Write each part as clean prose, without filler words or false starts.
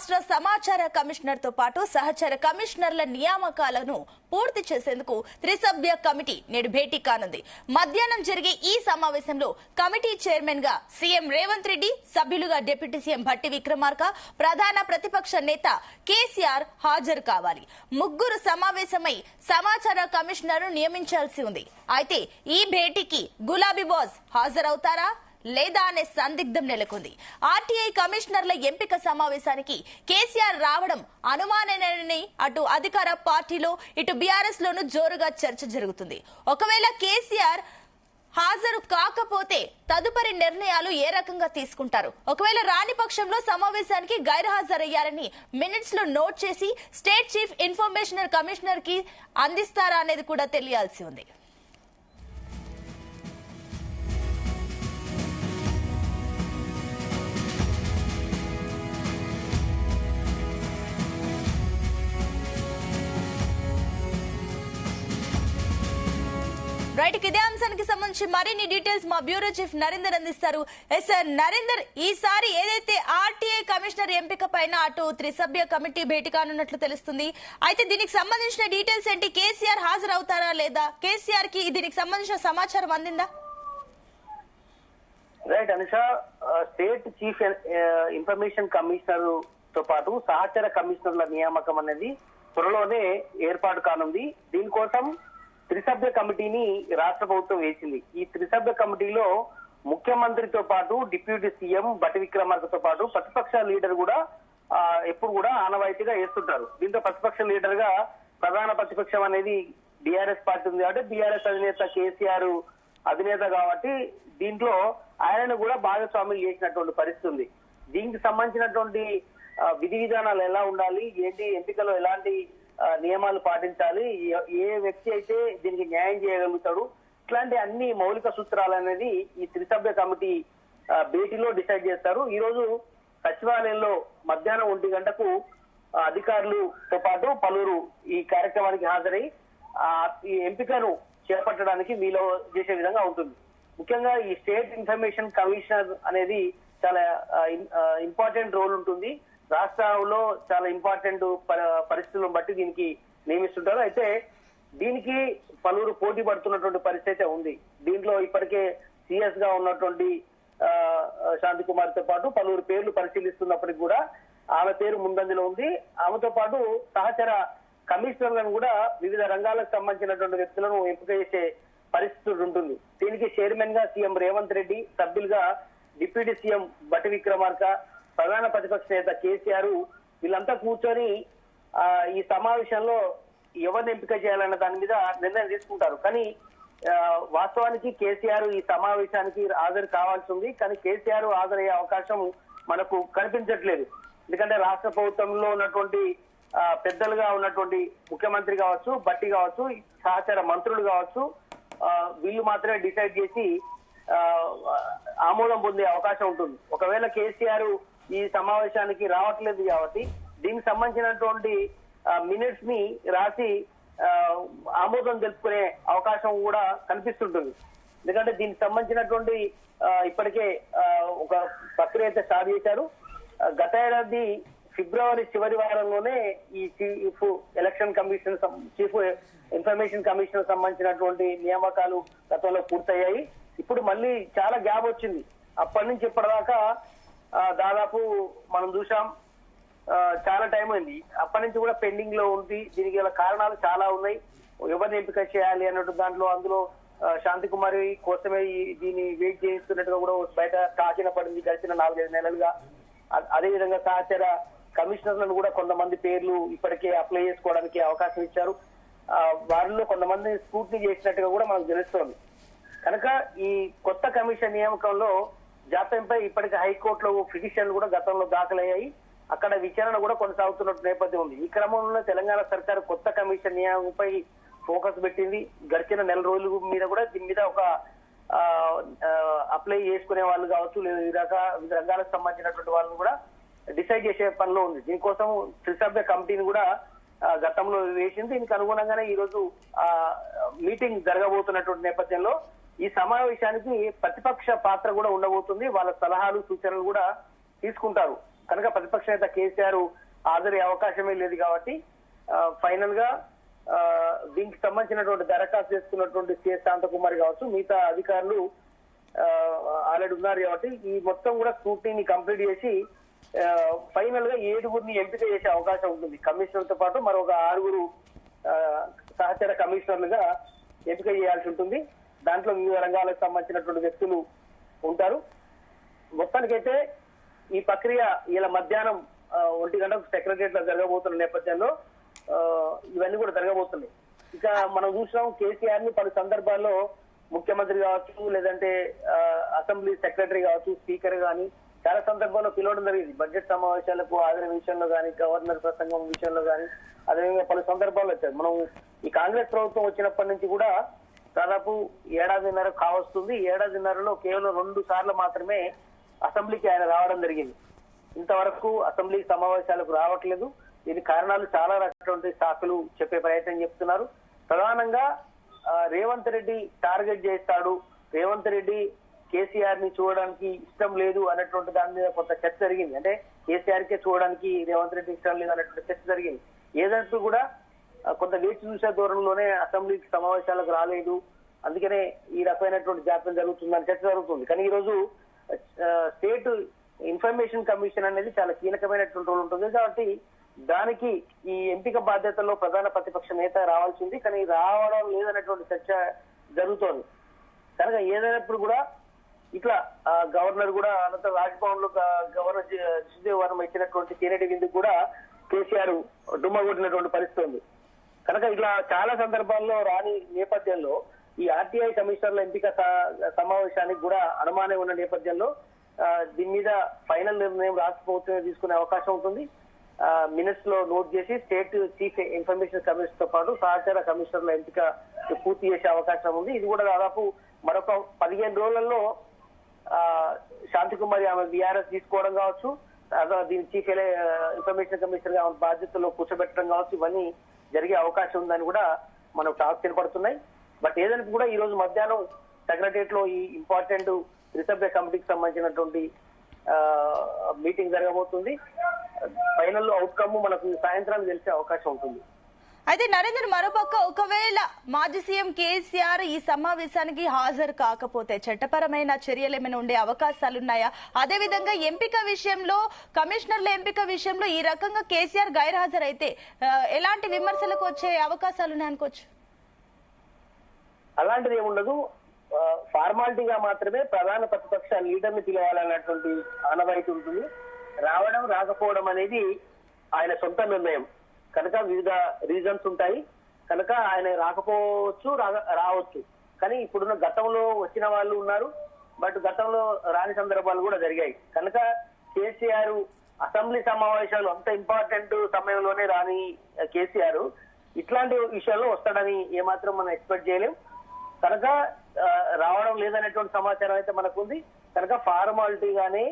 రాష్ట్ర సమాచార కమిషనర్ తో పాటు సహచర కమిషనర్ల నియామకాలను పూర్తి చేసేందుకు త్రిసభ్య కమిటీ నేడు భేటీ కానుంది. మధ్యాహ్నం జరిగే ఈ సమావేశంలో కమిటీ చైర్మన్ గా సీఎం రేవంత్ రెడ్డి, సభ్యులుగా డిప్యూటీ సీఎం భట్టి విక్రమార్క, ప్రధాన ప్రతిపక్ష నేత కేసీఆర్ హాజరు కావాలి. ముగ్గురు సమావేశమై సమాచార కమిషనర్ నియమించాల్సి ఉంది. అయితే ఈ భేటీకి గులాబీ బాస్ హాజరవుతారా లేదా అనే సందిగ్ధం నెలకొంది. ఆర్టీఐ కమిషనర్ల ఎంపిక సమావేశానికి కేసీఆర్ రావడం అనుమానమేనని అటు అధికార పార్టీలో ఇటు బీఆర్ఎస్ లోనూ జోరుగా చర్చ జరుగుతుంది. ఒకవేళ కేసీఆర్ హాజరు కాకపోతే తదుపరి నిర్ణయాలు ఏ రకంగా తీసుకుంటారు? ఒకవేళ రాని పక్షంలో సమావేశానికి గైర్హాజరయ్యారని మినిట్స్ లో నోట్ చేసి స్టేట్ చీఫ్ ఇన్ఫర్మేషన్ కమిషనర్ కి అందిస్తారా అనేది కూడా తెలియాల్సి ఉంది. రైట్, ఇదే అంశానికి సంబంధించి మరిన్ని డీటెయిల్స్ మా బ్యూరో చీఫ్ నరేందర్ అందిస్తారు. సార్ నరేందర్, ఈసారి ఏదైతే ఆర్టీఐ కమిషనర్ ఎంపిక పైన అటు త్రిసభ్య కమిటీ భేటీ కానున్నట్లు తెలుస్తుంది. అయితే దీనికి సంబంధించిన డీటెయిల్స్ ఏంటి? కేసీఆర్ హాజరవుతారా లేదా? కేసీఆర్ కి దీనికి సంబంధించిన సమాచారం అందిందా? Right Anusha, state chief information commissioner తో పాటు సహచర కమిషనర్ల నియామకం అనేది త్వరలోనే ఏర్పాటు కానుంది. దీనికోసం త్రిసభ్య కమిటీని రాష్ట్ర ప్రభుత్వం వేసింది. ఈ త్రిసభ్య కమిటీలో ముఖ్యమంత్రితో పాటు డిప్యూటీ సీఎం భట్టి విక్రమార్కతో పాటు ప్రతిపక్ష లీడర్ కూడా ఎప్పుడు కూడా ఆనవాయితీగా వేస్తుంటారు. దీంతో ప్రతిపక్ష లీడర్ గా ప్రధాన ప్రతిపక్షం అనేది బీఆర్ఎస్ పార్టీ ఉంది కాబట్టి బీఆర్ఎస్ అధినేత కేసీఆర్ అధినేత కాబట్టి దీంట్లో ఆయనను కూడా భాగస్వామ్యం చేసినటువంటి పరిస్థితి ఉంది. దీనికి సంబంధించినటువంటి విధి విధానాలు ఎలా ఉండాలి, ఏంటి, ఎంపికలో ఎలాంటి నియమాలు పాటించాలి, ఏ వ్యక్తి అయితే దీనికి న్యాయం చేయగలుగుతాడు, ఇట్లాంటి అన్ని మౌలిక సూత్రాలు అనేది ఈ త్రిసభ్య కమిటీ భేటీలో డిసైడ్ చేస్తారు. ఈ రోజు సచివాలయంలో మధ్యాహ్నం 1 గంటకు అధికారులతో పాటు పలువురు ఈ కార్యక్రమానికి హాజరై ఈ ఎంపికను చేపట్టడానికి వీలు చేసే విధంగా ఉంటుంది. ముఖ్యంగా ఈ స్టేట్ ఇన్ఫర్మేషన్ కమిషనర్ అనేది చాలా ఇంపార్టెంట్ రోల్ ఉంటుంది. రాష్ట్రంలో చాలా ఇంపార్టెంట్ పరిస్థితులను బట్టి దీనికి నియమిస్తుంటారు. అయితే దీనికి పలువురు పోటీ పడుతున్నటువంటి పరిస్థితి ఉంది. దీంట్లో ఇప్పటికే సిఎస్ గా ఉన్నటువంటి శాంతి కుమార్ తో పాటు పలువురు పేర్లు పరిశీలిస్తున్నప్పటికీ కూడా ఆమె పేరు ముందంజలో ఉంది. ఆమెతో పాటు సహచర కమిషనర్లను కూడా వివిధ రంగాలకు సంబంధించినటువంటి వ్యక్తులను ఎంపిక చేసే పరిస్థితి ఉంటుంది. దీనికి చైర్మన్ గా సీఎం రేవంత్ రెడ్డి, సభ్యులుగా డిప్యూటీ సీఎం భట్టి విక్రమార్క, ప్రధాన ప్రతిపక్ష నేత కేసీఆర్ వీళ్ళంతా కూర్చొని ఈ సమావేశంలో ఎవరిని ఎంపిక చేయాలన్న దాని మీద నిర్ణయం తీసుకుంటారు. కానీ వాస్తవానికి కేసీఆర్ ఈ సమావేశానికి హాజరు కావాల్సి ఉంది. కానీ కేసీఆర్ హాజరయ్యే అవకాశం మనకు కనిపించట్లేదు. ఎందుకంటే రాష్ట్ర ప్రభుత్వంలో ఉన్నటువంటి పెద్దలుగా ఉన్నటువంటి ముఖ్యమంత్రి కావచ్చు, భట్టి కావచ్చు, సహచర మంత్రులు కావచ్చు, వీళ్ళు మాత్రమే డిసైడ్ చేసి ఆమోదం పొందే అవకాశం ఉంటుంది. ఒకవేళ కేసీఆర్ ఈ సమావేశానికి రావట్లేదు కాబట్టి దీనికి సంబంధించినటువంటి మినిట్స్ ని రాసి ఆమోదం తెలుపుకునే అవకాశం కూడా కనిపిస్తుంటుంది. ఎందుకంటే దీనికి సంబంధించినటువంటి ఇప్పటికే ఒక ప్రక్రియ అయితే స్టార్ట్ చేశారు. గత ఏడాది ఫిబ్రవరి చివరి వారంలోనే ఈ chief election commission, chief information commission సంబంధించినటువంటి నియామకాలు గతంలో పూర్తయ్యాయి. ఇప్పుడు మళ్ళీ చాలా గ్యాప్ వచ్చింది. అప్పటి నుంచి ఇప్పటిదాకా దాదాపు మనం చూసాం, చాలా టైం అయింది. అప్పటి నుంచి కూడా పెండింగ్ లో ఉంది. దీనికి గల కారణాలు చాలా ఉన్నాయి. ఎవరిని ఎంపిక చేయాలి అన్నట్టు దాంట్లో అందులో శాంతి కుమారి కోసమే దీన్ని వెయిట్ చేయిస్తున్నట్టుగా కూడా బయట టాకిన పడింది గడిచిన 4-5 నెలలుగా. అదేవిధంగా సహచర కమిషనర్లను కూడా కొంతమంది పేర్లు ఇప్పటికే అప్లై చేసుకోవడానికి అవకాశం ఇచ్చారు. వారిలో కొంతమంది స్క్రూటినీ చేసినట్టుగా కూడా మనకు తెలుస్తోంది. కనుక ఈ కొత్త కమిషన్ నియామకంలో జాప్యంపై ఇప్పటికే హైకోర్టులో పిటిషన్లు కూడా గతంలో దాఖలయ్యాయి. అక్కడ విచారణ కూడా కొనసాగుతున్న నేపథ్యం ఉంది. ఈ క్రమంలో తెలంగాణ సర్కారు కొత్త కమిషన్ నియామకంపై ఫోకస్ పెట్టింది. గడిచిన 4 రోజుల మీద కూడా దీని మీద ఒక అప్లై చేసుకునే వాళ్ళు కావచ్చు, లేదా వివిధ రంగాలకు సంబంధించినటువంటి వాళ్ళు కూడా డిసైడ్ చేసే పనిలో ఉంది. దీనికోసం త్రిసభ్య కమిటీని కూడా గతంలో వేసింది. దీనికి అనుగుణంగానే ఈ రోజు మీటింగ్ జరగబోతున్నటువంటి నేపథ్యంలో ఈ సమావేశానికి ప్రతిపక్ష పాత్ర కూడా ఉండబోతుంది. వాళ్ళ సలహాలు సూచనలు కూడా తీసుకుంటారు. కనుక ప్రతిపక్ష నేత కేసీఆర్ హాజరయ్యే అవకాశమే లేదు కాబట్టి ఫైనల్ గా దీనికి సంబంధించినటువంటి దరఖాస్తు చేసుకున్నటువంటి సిఎస్ శాంతకుమారి కావచ్చు, మిగతా అధికారులు ఆల్రెడీ ఉన్నారు కాబట్టి ఈ మొత్తం కూడా స్క్రూటీని కంప్లీట్ చేసి ఫైనల్ గా 7గురిని ఎంపిక చేసే అవకాశం ఉంటుంది. కమిషనర్ తో పాటు మరొక 6 సహచర కమిషనర్లుగా ఎంపిక చేయాల్సి ఉంటుంది. దాంట్లో వివిధ రంగాలకు సంబంధించినటువంటి వ్యక్తులు ఉంటారు. మొత్తానికైతే ఈ ప్రక్రియ ఇలా మధ్యాహ్నం 1 గంటకు సెక్రటరియట్ లో జరగబోతున్న నేపథ్యంలో ఇవన్నీ కూడా జరగబోతున్నాయి. ఇక మనం చూసినాం కేసీఆర్ ని పలు సందర్భాల్లో ముఖ్యమంత్రి కావచ్చు, లేదంటే అసెంబ్లీ సెక్రటరీ కావచ్చు, స్పీకర్ గాని చాలా సందర్భాల్లో పిలవడం జరిగింది. బడ్జెట్ సమావేశాలకు హాజరు విషయంలో కానీ, గవర్నర్ ప్రసంగం విషయంలో కానీ, అదేవిధంగా పలు సందర్భాల్లో వచ్చారు. మనం ఈ కాంగ్రెస్ ప్రభుత్వం వచ్చినప్పటి నుంచి కూడా దాదాపు 1.5 ఏడాది కావస్తుంది. 1.5 ఏడాదిలో కేవలం 2 సార్లు మాత్రమే అసెంబ్లీకి ఆయన రావడం జరిగింది. ఇంతవరకు అసెంబ్లీ సమావేశాలకు రావట్లేదు. దీని కారణాలు చాలా రకమైనటువంటి సాకులు చెప్పే ప్రయత్నం చేస్తున్నారు. ప్రధానంగా రేవంత్ రెడ్డి టార్గెట్ చేస్తాడు, రేవంత్ రెడ్డి కేసీఆర్ ని చూడడానికి ఇష్టం లేదు అన్నటువంటి దాని మీద కొంత చర్చ జరిగింది. అంటే కేసీఆర్ కే చూడడానికి రేవంత్ రెడ్డి ఇష్టం లేదు అన్నటువంటి చర్చ జరిగింది. ఏదంటూ కూడా కొంత వేచి చూసే ధోరణిలోనే అసెంబ్లీకి సమావేశాలకు రాలేదు, అందుకనే ఈ రకమైనటువంటి జాప్యం జరుగుతుందని చర్చ జరుగుతుంది. కానీ ఈ రోజు స్టేట్ ఇన్ఫర్మేషన్ కమిషన్ అనేది చాలా కీలకమైనటువంటి రోల్ ఉంటుంది కాబట్టి దానికి ఈ ఎంపిక బాధ్యతల్లో ప్రధాన ప్రతిపక్ష నేత రావాల్సింది, కానీ రావడం లేదనేటువంటి చర్చ జరుగుతోంది. కనుక ఏదైనప్పుడు కూడా ఇట్లా గవర్నర్ కూడా అనంతరం రాజ్భవన్ లో గవర్నర్ జిష్ణుదేవ్ వర్మ ఇచ్చినటువంటి తేనెటి విందుకు కూడా కేసీఆర్ డుమ్మ కొట్టినటువంటి పరిస్థితి ఉంది. కనుక ఇట్లా చాలా సందర్భాల్లో రాని నేపథ్యంలో ఈ ఆర్టీఐ కమిషనర్ల ఎంపిక సమావేశానికి కూడా అనుమానం ఉన్న నేపథ్యంలో దీని మీద ఫైనల్ నిర్ణయం రాష్ట్ర ప్రభుత్వమే తీసుకునే అవకాశం ఉంటుంది. మినిట్స్ లో నోట్ చేసి స్టేట్ చీఫ్ ఇన్ఫర్మేషన్ కమిషనర్ తో పాటు సహచార కమిషనర్ల ఎంపిక పూర్తి చేసే అవకాశం ఉంది. ఇది కూడా దాదాపు మరొక 15 రోజులలో శాంతికుమారి ఆమె బీఆర్ఎస్ తీసుకోవడం కావచ్చు, దీని చీఫ్ ఇన్ఫర్మేషన్ కమిషనర్ గా బాధ్యతలో కూర్చోబెట్టడం కావచ్చు, ఇవన్నీ జరిగే అవకాశం ఉందని కూడా మనకు టాక్స్ ఏర్పడుతున్నాయి. బట్ ఏదైనా కూడా ఈ రోజు మధ్యాహ్నం సెక్రటరియట్ లో ఈ ఇంపార్టెంట్ త్రిసభ్య కమిటీకి సంబంధించినటువంటి మీటింగ్ జరగబోతుంది. ఫైనల్ అవుట్కమ్ మనకు సాయంత్రానికి తెలిసే అవకాశం ఉంటుంది. అయితే నరేంద్ర, మరోపక్క ఒకవేళ మాజీ సీఎం కేసీఆర్ ఈ సమావేశానికి హాజరు కాకపోతే చట్టపరమైన చర్యలు ఏమైనా ఉండే అవకాశాలున్నాయా? అదేవిధంగా ఎంపిక విషయంలో, కమిషనర్ల ఎంపిక విషయంలో ఈ రకంగా కేసీఆర్ గైర్హాజరైతే ఎలాంటి విమర్శలకు వచ్చే అవకాశాలున్నాయనుకోవచ్చు? అలాంటిది ఏముండదు. ఫార్మాలిటీగా మాత్రమే ప్రధాన ప్రతిపక్ష లీడర్ ని పిలవాలన్నటువంటి ఆనవాయితీ ఉంటుంది. రావడం రాకపోవడం అనేది ఆయన సొంత నిర్ణయం కనుక వివిధ రీజన్స్ ఉంటాయి. కనుక ఆయన రాకపోవచ్చు, రావచ్చు. కానీ ఇప్పుడున్న గతంలో వచ్చిన వాళ్ళు ఉన్నారు, బట్ గతంలో రాని సందర్భాలు కూడా జరిగాయి. కనుక కేసీఆర్ అసెంబ్లీ సమావేశాలు అంత ఇంపార్టెంట్ సమయంలోనే రాని కేసీఆర్ ఇట్లాంటి విషయాల్లో వస్తాడని ఏమాత్రం మనం ఎక్స్పెక్ట్ చేయలేం. కనుక రావడం లేదనేటువంటి సమాచారం అయితే మనకుంది. కనుక ఫార్మాలిటీగానే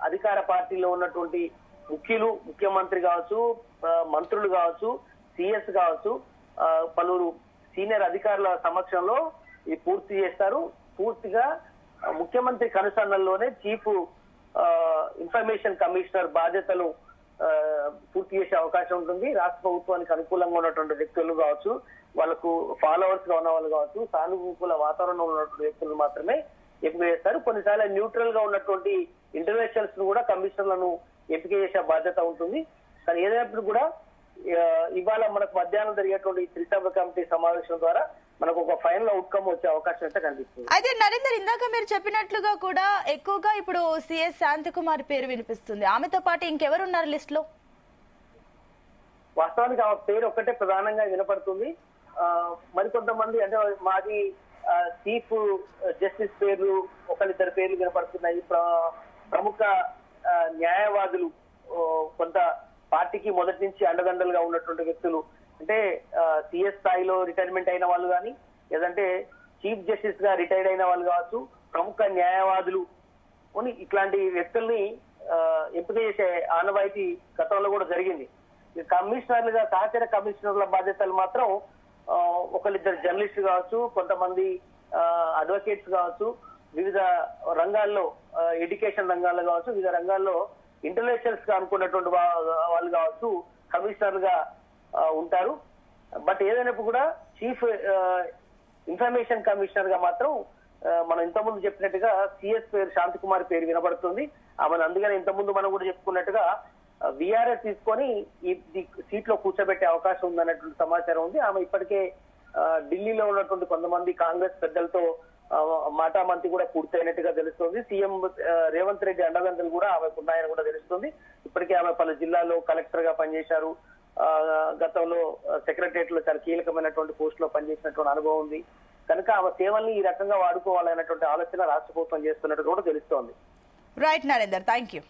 అధికార పార్టీలో ఉన్నటువంటి ముఖ్యమంత్రి కావచ్చు, మంత్రులు కావచ్చు, సిఎస్ కావచ్చు, పలువురు సీనియర్ అధికారుల సమక్షంలో ఇది పూర్తి చేస్తారు. పూర్తిగా ముఖ్యమంత్రి కనుసన్నల్లోనే చీఫ్ ఇన్ఫర్మేషన్ కమిషనర్ బాధ్యతలు పూర్తి చేసే అవకాశం ఉంటుంది. రాష్ట్ర ప్రభుత్వానికి అనుకూలంగా ఉన్నటువంటి వ్యక్తులు కావచ్చు, వాళ్ళకు ఫాలోవర్స్ గా ఉన్న వాళ్ళు కావచ్చు, సానుకూల వాతావరణంలో ఉన్నటువంటి వ్యక్తులు మాత్రమే ఎంపిక చేస్తారు. కొన్నిసార్లు న్యూట్రల్ గా ఉన్నటువంటి ఇంటర్నేషనల్స్ ను కూడా కమిషనర్లను ఎంపిక చేసే బాధ్యత ఉంటుంది. కానీ ఏదైనప్పుడు కూడా ఇవాళ మనకు మధ్యాహ్నం జరిగేటువంటి త్రిసభ్య కమిటీ సమావేశం ద్వారా మనకు ఒక ఫైనల్ అవుట్కమ్ వచ్చే అవకాశం అయితే కనిపిస్తుంది. అయితే నరేందర్, ఇందాక మీరు చెప్పినట్లుగా కూడా ఎక్కువగా ఇప్పుడు సిఎస్ శాంతికుమారి పేరు వినిపిస్తుంది. ఆమెతో పాటు ఇంకెవరున్నారు లిస్ట్ లో? వాస్తవానికి ఆ పేరు ఒక్కటే ప్రధానంగా వినపడుతుంది. మరికొంతమంది అంటే మాది చీఫ్ జస్టిస్ పేర్లు ఒకరిద్దరు పేర్లు వినపడుతున్నాయి. ప్రముఖ న్యాయవాదులు, కొంత పార్టీకి మొదటి నుంచి అండదండలుగా ఉన్నటువంటి వ్యక్తులు, అంటే సిఎస్ స్థాయిలో రిటైర్మెంట్ అయిన వాళ్ళు కానీ, లేదంటే చీఫ్ జస్టిస్ గా రిటైర్డ్ అయిన వాళ్ళు కావచ్చు, ప్రముఖ న్యాయవాదులు ఇట్లాంటి వ్యక్తుల్ని ఎంపిక చేసే ఆనవాయితీ గతంలో కూడా జరిగింది. కమిషనర్లుగా సహచర కమిషనర్ల బాధ్యతలు మాత్రం ఒకరిద్దరు జర్నలిస్టు కావచ్చు, కొంతమంది అడ్వకేట్స్ కావచ్చు, వివిధ రంగాల్లో ఎడ్యుకేషన్ రంగాల్లో కావచ్చు, వివిధ రంగాల్లో ఇంటలెక్చువల్స్ గా అనుకున్నటువంటి వాళ్ళు కావచ్చు కమిషనర్లుగా ఉంటారు. బట్ ఏదైనప్పుడు కూడా చీఫ్ ఇన్ఫర్మేషన్ కమిషనర్ గా మాత్రం మనం ఇంతకుముందు చెప్పినట్టుగా సిఎస్ పేరు శాంతికుమార్ పేరు వినబడుతుంది. ఆమెను అందుకని ఇంతకుముందు మనం కూడా చెప్పుకున్నట్టుగా విఆర్ఎస్ తీసుకొని ఈ సీట్ లో కూర్చోబెట్టే అవకాశం ఉందన్నటువంటి సమాచారం ఉంది. ఆమె ఇప్పటికే ఢిల్లీలో ఉన్నటువంటి కొంతమంది కాంగ్రెస్ పెద్దలతో మాటామంతి కూడా పూర్తయినట్టుగా తెలుస్తుంది. సీఎం రేవంత్ రెడ్డి అండదండలు కూడా ఆమెకు ఉన్నాయని కూడా తెలుస్తుంది. ఇప్పటికే ఆమె పలు జిల్లాల్లో కలెక్టర్ గా పనిచేశారు. గతంలో సెక్రటరియట్ లో చాలా కీలకమైనటువంటి పోస్ట్ లో పనిచేసినటువంటి అనుభవం ఉంది. కనుక ఆమె సేవల్ని ఈ రకంగా వాడుకోవాలనేటువంటి ఆలోచన రాష్ట్ర ప్రభుత్వం చేస్తున్నట్టు కూడా తెలుస్తోంది. Right Narender, thank you.